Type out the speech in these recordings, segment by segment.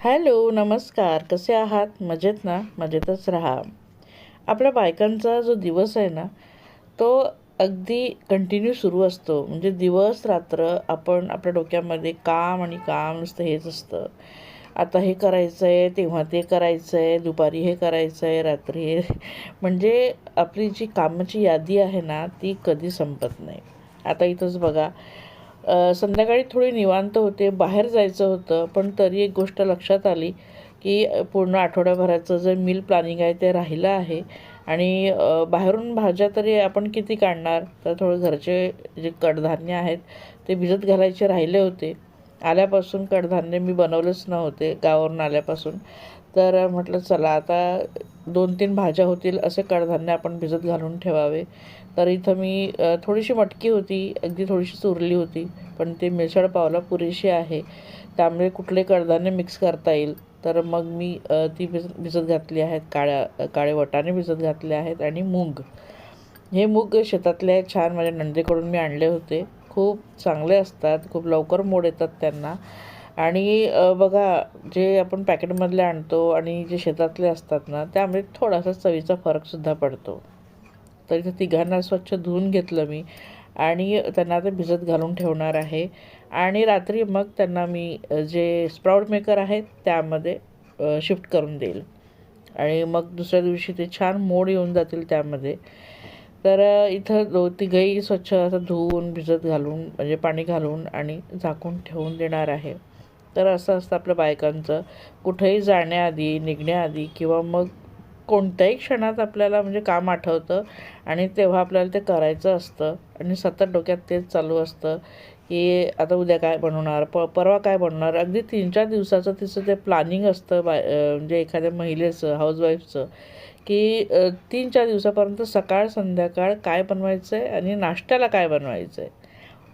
Hello, नमस्कार. कसे आहात? मजेत ना? मजेतच राहा. आपल्या बायकांचा जो दिवस आहे ना, तो अगदी कंटिन्यू सुरू असतो. म्हणजे दिवस रात्र आपण आपल्या डोक्यामध्ये काम आणि काम नुसतं हेच असतं. आता हे करायचं आहे, तेव्हा ते करायचं आहे, दुपारी हे करायचं आहे, रात्री हे म्हणजे आपली जी कामाची यादी आहे ना, ती कधी संपत नाही. आता इथंच बघा, संध्याकाळी थोडी निवांत होते, बाहेर जायचं होतं, पण तरी एक गोष्ट लक्षात आली, की पूर्ण आठवड्याभराचं जे मील प्लॅनिंग आहे ते राहिलं आहे. आणि बाहेरून भाज्या तरी आपण किती काढणार, तर थोडं घरचे जे कडधान्य आहेत ते भिजत घालायचे राहिले होते. आल्यापासून कडधान्य मी बनवलेच नव्हते गावावरून आल्यापासून. तर म्हटलं चला आता 2-3 भाज्या होतील असे कडधान्य आपण भिजत घालून ठेवावे. तर इथं मी थोडीशी मटकी होती, अगदी थोडीशीच उरली होती, पण ते मिसळ पावला पुरेशी आहे. त्यामुळे कुठले कडधान्य मिक्स करता येईल. तर मग मी ती भिजत घातली आहेत. काळे वाटाणे भिजत घातले आहेत आणि मूग. हे मूग शेतातले छान माझ्या नणंदेकडून मी आणले होते. खूप चांगले असतात, खूप लवकर मोड येतात त्यांना. आणि बघा, जे आपण पॅकेटमधले आणतो आणि जे शेतातले असतात ना, त्यामध्ये थोडासा चवीचा फरकसुद्धा पडतो. तर इथे तिघांना स्वच्छ धुवून घेतलं मी आणि त्यांना आता भिजत घालून ठेवणार आहे. आणि रात्री मग त्यांना मी जे स्प्राउट मेकर आहेत त्यामध्ये शिफ्ट करून देईल. आणि मग दुसऱ्या दिवशी ते छान मोड येऊन जातील त्यामध्ये. तर इथं तिघंही स्वच्छ असं धुवून भिजत घालून म्हणजे पाणी घालून आणि झाकून ठेवून देणार आहे. तर असं असतं आपल्या बायकांचं. कुठेही जाण्याआधी, निघण्याआधी किंवा मग कोणत्याही क्षणात आपल्याला म्हणजे काम आठवतं आणि तेव्हा आपल्याला ते करायचं असतं आणि सतत डोक्यात तेच चालू असतं, की आता उद्या काय बनवणार, परवा काय बनवणार. अगदी 3-4 दिवसाचं तिचं ते प्लॅनिंग असतं म्हणजे एखाद्या महिलेचं, हाऊसवाईफचं, की 3-4 दिवसापर्यंत सकाळ संध्याकाळ काय बनवायचं आहे आणि नाश्त्याला काय बनवायचं आहे,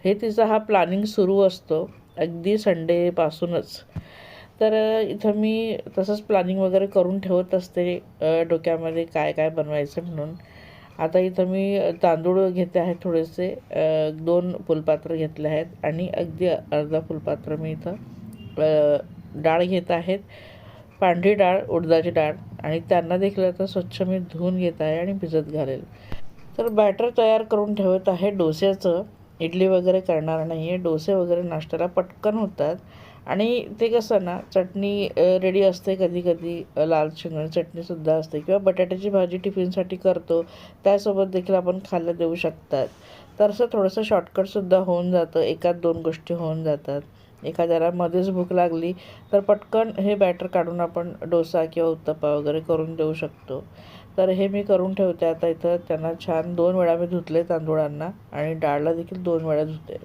हे तिचा हा प्लॅनिंग सुरू असतो अगदी संडेपासूनच. तर इथं मी तसंच प्लॅनिंग वगैरे करून ठेवत असते डोक्यामध्ये काय काय बनवायचं म्हणून. आता इथं मी तांदूळ घेते आहे थोडेसे, 2 फुलपात्र घेतले आहेत आणि अगदी अर्धा फुलपात्र मी इथं डाळ घेत आहेत. पांढरी डाळ, उडदाची डाळ. आणि त्यांना देखील आता स्वच्छ मी धुवून घेत आहे आणि भिजत घालेल. तर बॅटर तयार करून ठेवत आहे डोस्याचं. इडली वगैरे करणार नाही आहे. डोसे वगैरे नाश्त्याला पटकन होतात. आणि ते कसं ना, चटणी रेडी असते कधी कधी, लाल शेंगदाणे चटणीसुद्धा असते किंवा बटाट्याची भाजी टिफिनसाठी करतो, त्यासोबत देखील आपण खायला देऊ शकतात. तर असं थोडंसं शॉर्टकटसुद्धा होऊन जातं, एकात 2 गोष्टी होऊन जातात. एखाद्याला मध्येच भूक लागली तर पटकन हे बॅटर काढून आपण डोसा किंवा उत्तप्पा वगैरे करून देऊ शकतो. तर हे मी करून ठेवते आता इथं. त्यांना छान 2 वेळा मी धुतले तांदूळांना आणि डाळला देखील 2 वेळा धुते.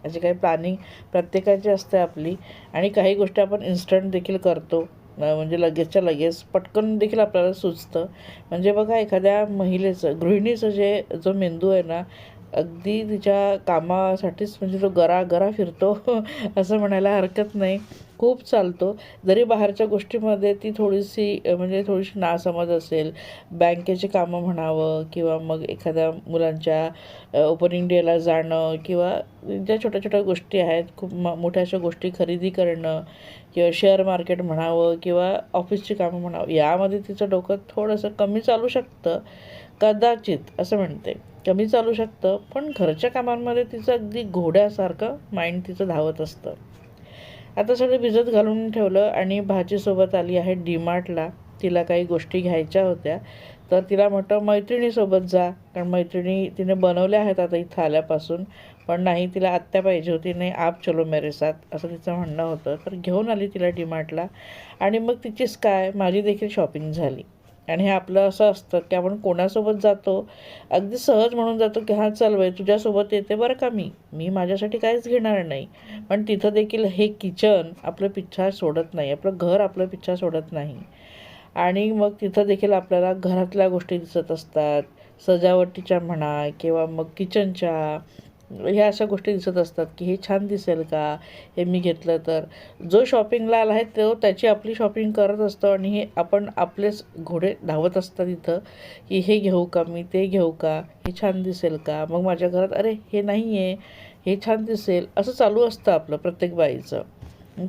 अशी काही प्लॅनिंग प्रत्येकाची असते आपली. आणि काही गोष्टी आपण इन्स्टंट देखील करतो, म्हणजे लगेचच्या लगेच पटकन देखील आपल्याला सुचतं. म्हणजे बघा, एखाद्या महिलेचं, गृहिणीचं जो मेंदू आहे ना, अगदी तिच्या कामासाठीच म्हणजे तो गरागरा फिरतो असं म्हणायला हरकत नाही. खूप चालतो. जरी बाहेरच्या गोष्टीमध्ये ती थोडीशी म्हणजे थोडीशी नासमज असेल, बँकेची कामं म्हणावं किंवा मग एखाद्या मुलांच्या ओपनिंग डेला जाणं किंवा ज्या छोट्या छोट्या गोष्टी आहेत, खूप मोठ्या अशा गोष्टी खरेदी करणं किंवा शेअर मार्केट म्हणावं किंवा ऑफिसची कामं म्हणावं, यामध्ये तिचं डोकं थोडंसं कमी चालू शकतं. कदाचित असं म्हणते, कमी चालू शकतं. पण घरच्या कामांमध्ये तिचं अगदी घोड्यासारखं माइंड तिचं धावत असतं. आता सगळं भिजत घालून ठेवलं आणि भाजीसोबत आली आहे डीमार्टला. तिला काही गोष्टी घ्यायच्या होत्या. तर तिला म्हटलं मैत्रिणीसोबत जा, कारण मैत्रिणी तिने बनवल्या आहेत आता इथं आल्यापासून. पण नाही, तिला आत्या पाहिजे होती. नाही, आप चलो मेरे साथ असं तिचं म्हणणं होतं. तर घेऊन आली तिला डीमार्टला. आणि मग तिचीच काय, माझी देखील शॉपिंग झाली. आणि हे आपलं असं असतं की आपण कोणासोबत जातो, अगदी सहज म्हणून जातो की हां चल बाई, तुझ्यासोबत येते बरं का, मी माझ्यासाठी काहीच घेणार नाही. पण तिथं देखील हे किचन आपलं पिच्छा सोडत नाही, आपलं घर आपलं पिच्छा सोडत नाही. आणि मग तिथं देखील आपल्याला घरातल्या गोष्टी दिसत असतात, सजावटीच्या म्हणा किंवा मग किचनच्या, ह्या अशा गोष्टी दिसत असतात की हे छान दिसेल का, हे मी घेतलं तर. जो शॉपिंगला आला आहे तो त्याची आपली शॉपिंग करत असतो आणि हे आपण आपलेच घोडे धावत असतात इथं, की हे घेऊ का मी, ते घेऊ का, हे छान दिसेल का, मग माझ्या घरात अरे हे नाही आहे, हे छान दिसेल, असं चालू असतं आपलं प्रत्येक बाईचं.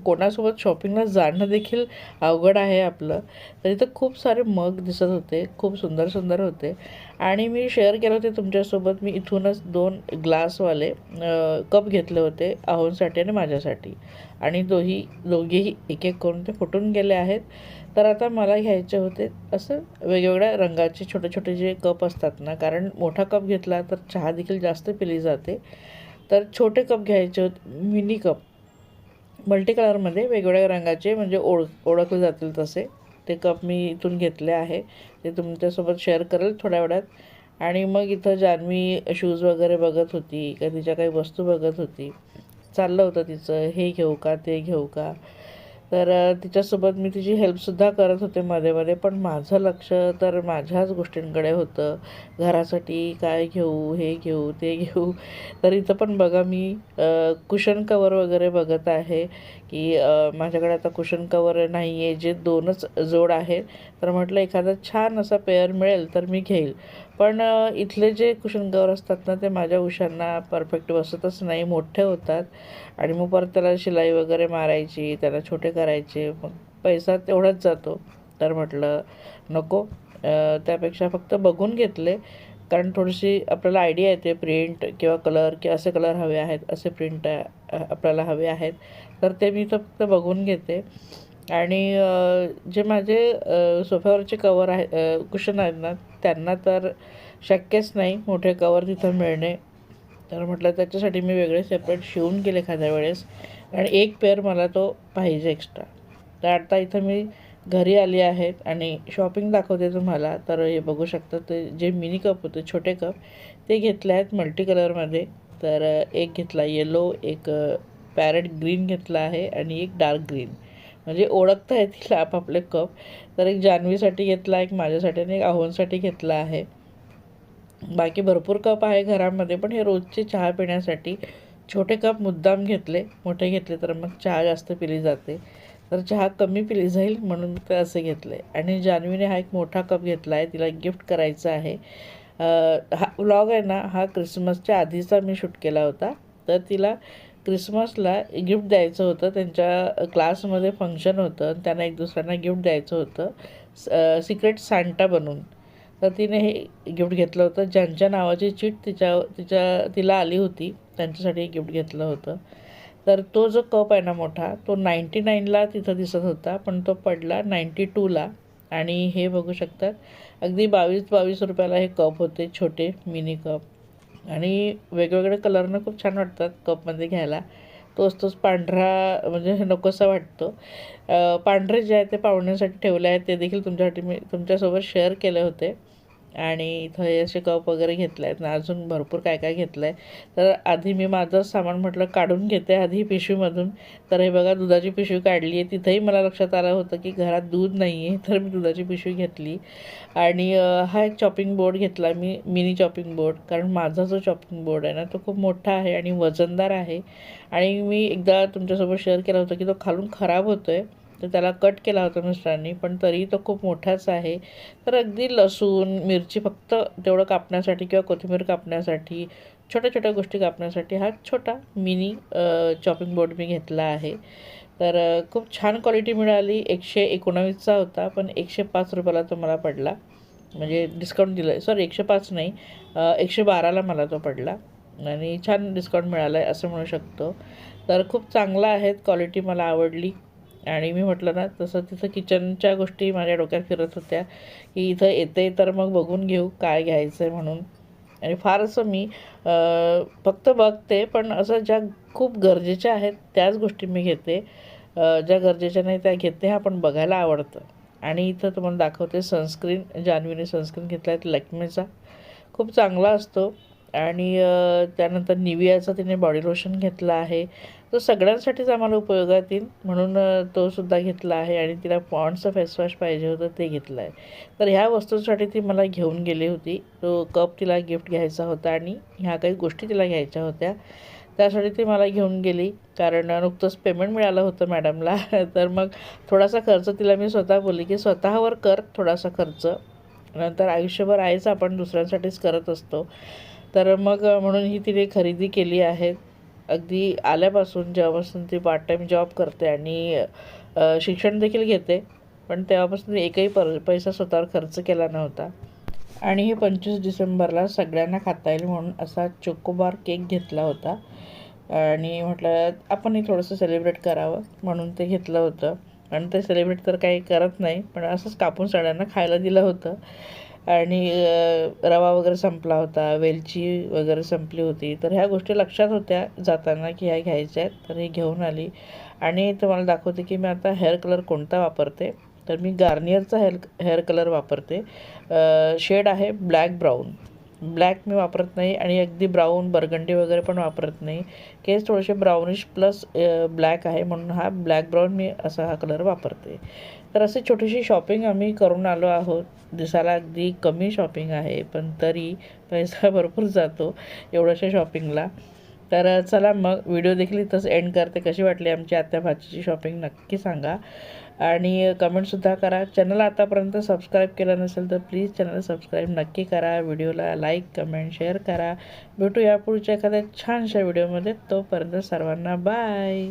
कोणासोबत शॉपिंगला जाणं देखील अवघड आहे आपलं. तर इथं खूप सारे मग दिसत होते, खूप सुंदर सुंदर होते. आणि मी शेअर केले होते तुमच्यासोबत, मी इथूनच 2 ग्लासवाले कप घेतले होते आहोंसाठी आणि माझ्यासाठी. आणि दोघेही एक एक करून ते फुटून गेले आहेत. तर आता मला घ्यायचे होते असं वेगवेगळ्या रंगाचे छोटे छोटे जे कप असतात ना, कारण मोठा कप घेतला तर चहा देखील जास्त पिली जाते. तर छोटे कप घ्यायचे होते, मिनी कप मल्टी कलरमध्ये वेगवेगळ्या रंगाचे, म्हणजे ओळखले जातील तसे ते कप मी इथून घेतले आहे. ते तुमच्यासोबत शेअर करेल थोड्या वेळात. आणि मग इथं जान्हवी शूज वगैरे बघत होती, का तिच्या काही वस्तू बघत होती. चाललं होतं तिचं, हे घेऊ का ते घेऊ का. तर तिच्यासोबत मी तिची हेल्पसुद्धा करत होते मध्ये मध्ये, पण माझं लक्ष तर माझ्याच गोष्टींकडे होतं. घरासाठी काय घेऊ, हे घेऊ ते घेऊ. तर इथं पण बघा मी कुशन कवर वगैरे बघत आहे, की माझ्याकडे आता कुशन कवर नाही आहे, जे 2च जोड आहेत. तर म्हटलं एखादा छान असा पेअर मिळेल तर मी घेईल. पण इथले जे कुशन कवर असतात ना, ते माझ्या उशांना परफेक्ट बसतच नाही, मोठे होतात. आणि मग परत त्याला शिलाई वगैरे मारायची, त्याला छोटे करायचे, मग पैसा तेवढाच जातो. तर म्हटलं नको, त्यापेक्षा फक्त बघून घेतले. कारण थोडीशी आपल्याला आयडिया येते प्रिंट किंवा कलर, की असे कलर हवे आहेत, असे प्रिंट आपल्याला हवे आहेत. तर ते मी तर फक्त बघून घेते. आणि जे माझे सोफ्यावरचे कवर आहे, कुशन आहेत ना, त्यांना तर शक्यच नाही मोठे कवर तिथं मिळणे. तर म्हटलं त्याच्यासाठी मी वेगळे सेपरेट शिवून गेले एखाद्या वेळेस. आणि एक पेअर मला तो पाहिजे एक्स्ट्रा. तर आता इथं मी घरी आली आहेत आणि शॉपिंग दाखवते तुम्हाला. तर हे बघू शकता, ते जे मिनी कप होते, छोटे कप, ते घेतले आहेत मल्टी कलरमध्ये. तर एक घेतला येलो, एक पॅरेट ग्रीन घेतला आहे आणि एक डार्क ग्रीन, म्हणजे ओळखता येतील आपापले कप. तर एक जान्हवीसाठी घेतला, एक माझ्यासाठी आणि एक आहोंसाठी घेतला आहे. बाकी भरपूर कप आहे घरामध्ये, पण हे रोजचे चहा पिण्यासाठी छोटे कप मुद्दाम घेतले. मोठे घेतले तर मग चहा जास्त पिली जाते, तर चहा कमी पिली जाईल म्हणून ते असे घेतले. आणि जान्हवीने हा एक मोठा कप घेतला आहे, तिला गिफ्ट करायचा आहे. हा व्लॉग आहे ना, हा क्रिसमसच्या आधीचा मी शूट केला होता. तर तिला क्रिसमसला गिफ्ट द्यायचं होतं, त्यांच्या क्लासमध्ये फंक्शन होतं, त्यांना एक दुसऱ्यांना गिफ्ट द्यायचं होतं सिक्रेट सांटा बनून. तर तिने हे गिफ्ट घेतलं होतं. ज्यांच्या नावाची चिट तिला आली होती त्यांच्यासाठी हे गिफ्ट घेतलं होतं. तर तो जो कप आहे ना मोठा, तो 99ला तिथं दिसत होता, पण तो पडला 92ला. आणि हे बघू शकतात, अगदी 22-22 रुपयाला हे कप होते, छोटे मिनी कप. आणि वेगवेगळे कलरनं खूप छान वाटतात कपमध्ये घ्यायला. तोच पांढरा म्हणजे नकोसा वाटतो. पांढरे जे आहे ते पाहुण्यासाठी ठेवले आहेत, ते देखील तुमच्यासाठी मी तुमच्यासोबत शेअर केले होते. आणि इथं हे असे कप वगैरे घेतले आहेत ना, अजून भरपूर काय काय घेतलं आहे. तर आधी मी माझं सामान म्हटलं काढून घेते आधी पिशवीमधून. तर हे बघा, दुधाची पिशवी काढली आहे. तिथंही मला लक्षात आलं होतं की घरात दूध नाही आहे, तर मी दुधाची पिशवी घेतली. आणि हा एक चॉपिंग बोर्ड घेतला मी, मिनी चॉपिंग बोर्ड. कारण माझा जो चॉपिंग बोर्ड आहे ना, तो खूप मोठा आहे आणि वजनदार आहे. आणि मी एकदा तुमच्यासोबत शेअर केला होता की तो खालून खराब होतो आहे, तर त्याला कट केला होता मिस्टरांनी, पण तरीही तो खूप मोठाच आहे. तर अगदी लसूण मिरची फक्त तेवढं कापण्यासाठी किंवा कोथिंबीर कापण्यासाठी, छोट्या छोट्या गोष्टी कापण्यासाठी हा छोटा मिनी चॉपिंग बोर्ड मी घेतला आहे. तर खूप छान क्वालिटी मिळाली. 119चा होता, पण 105 रुपयाला तो मला पडला. म्हणजे डिस्काउंट दिलं आहे, सॉरी 105 नाही, 112ला मला तो पडला. आणि छान डिस्काउंट मिळाला आहे असं म्हणू शकतो. तर खूप चांगला आहे, क्वालिटी मला आवडली. आणि मी म्हटलं ना तसं, तिथं किचनच्या गोष्टी माझ्या डोक्यात फिरत होत्या, की इथं येते तर मग बघून घेऊ काय घ्यायचं आहे म्हणून. आणि फारसं मी फक्त बघते, पण असं ज्या खूप गरजेच्या आहेत त्याच गोष्टी मी घेते. ज्या गरजेच्या नाही त्या घेते, हा पण बघायला आवडतं. आणि इथं तुम्हाला दाखवते सनस्क्रीन. जान्हवीने सनस्क्रीन घेतला आहे लॅक्मेचा, खूप चांगला असतो. आणि त्यानंतर निवियाचा तिने बॉडी लोशन घेतला आहे. तो सगळ्यांसाठीच आम्हाला उपयोगात येईल म्हणून तो सुद्धा घेतला आहे. आणि तिला पॉन्ड्सचं फेसवॉश पाहिजे होतं, ते घेतलं आहे. तर ह्या वस्तूंसाठी ती मला घेऊन गेली होती. तो कप तिला गिफ्ट घ्यायचा होता आणि ह्या काही गोष्टी तिला घ्यायच्या होत्या, त्यासाठी ती मला घेऊन गेली. कारण नुकतंच पेमेंट मिळालं होतं मॅडमला. तर मग थोडासा खर्च तिला मी स्वतः बोलली की स्वतःवर कर थोडासा खर्च, नंतर आयुष्यभर आहेच आपण दुसऱ्यांसाठीच करत असतो. तर मग म्हणून ही तिने खरेदी केली आहे. अगदी आल्यापासून जेव्हापासून ती पार्ट टाईम जॉब करते आणि शिक्षण देखील घेते, पण तेव्हापासून एकही पैसा स्वतःवर खर्च केला नव्हता. आणि हे 25 डिसेंबरला सगळ्यांना खाता येईल म्हणून असा चोकोबार केक घेतला होता आणि म्हटलं आपणही थोडंसं सेलिब्रेट करावं म्हणून ते घेतलं होतं. आणि ते सेलिब्रेट तर काही करत नाही, पण असंच कापून सगळ्यांना खायला दिलं होतं. आणि रवा वगैरे संपला होता, वेलची वगैरे संपली होती, तर ह्या गोष्टी लक्षात होत्या जाताना की ह्या घ्यायच्या आहेत, तर हे घेऊन आली. आणि तुम्हाला दाखवते की मी आता हेअर कलर कोणता वापरते. तर मी गार्नियरचा हेअर कलर वापरते. शेड आहे ब्लॅक ब्राऊन. ब्लॅक मी वापरत नाही आणि अगदी ब्राऊन बर्गंडी वगैरे पण वापरत नाही. केस थोडेसे ब्राउनिश प्लस ब्लॅक आहे म्हणून हा ब्लॅक ब्राऊन मी असा हा कलर वापरते. तर अशी छोटीशी शॉपिंग आम्ही करून आलो आहोत. दिसायला अगदी कमी शॉपिंग आहे, पण तरी पैसा भरपूर जातो एवढ्याशा शॉपिंगला. तर चला मग व्हिडिओ देखील इथंच एंड करते. कशी वाटली आमची आत्या भाचीची शॉपिंग नक्की सांगा आणि कमेंटसुद्धा करा. चॅनल आतापर्यंत सबस्क्राईब केलं नसेल तर प्लीज चॅनल सबस्क्राईब नक्की करा. व्हिडिओला लाईक कमेंट शेअर करा. भेटू या पुढच्या एखाद्या छानशा व्हिडिओमध्ये. तोपर्यंत सर्वांना बाय.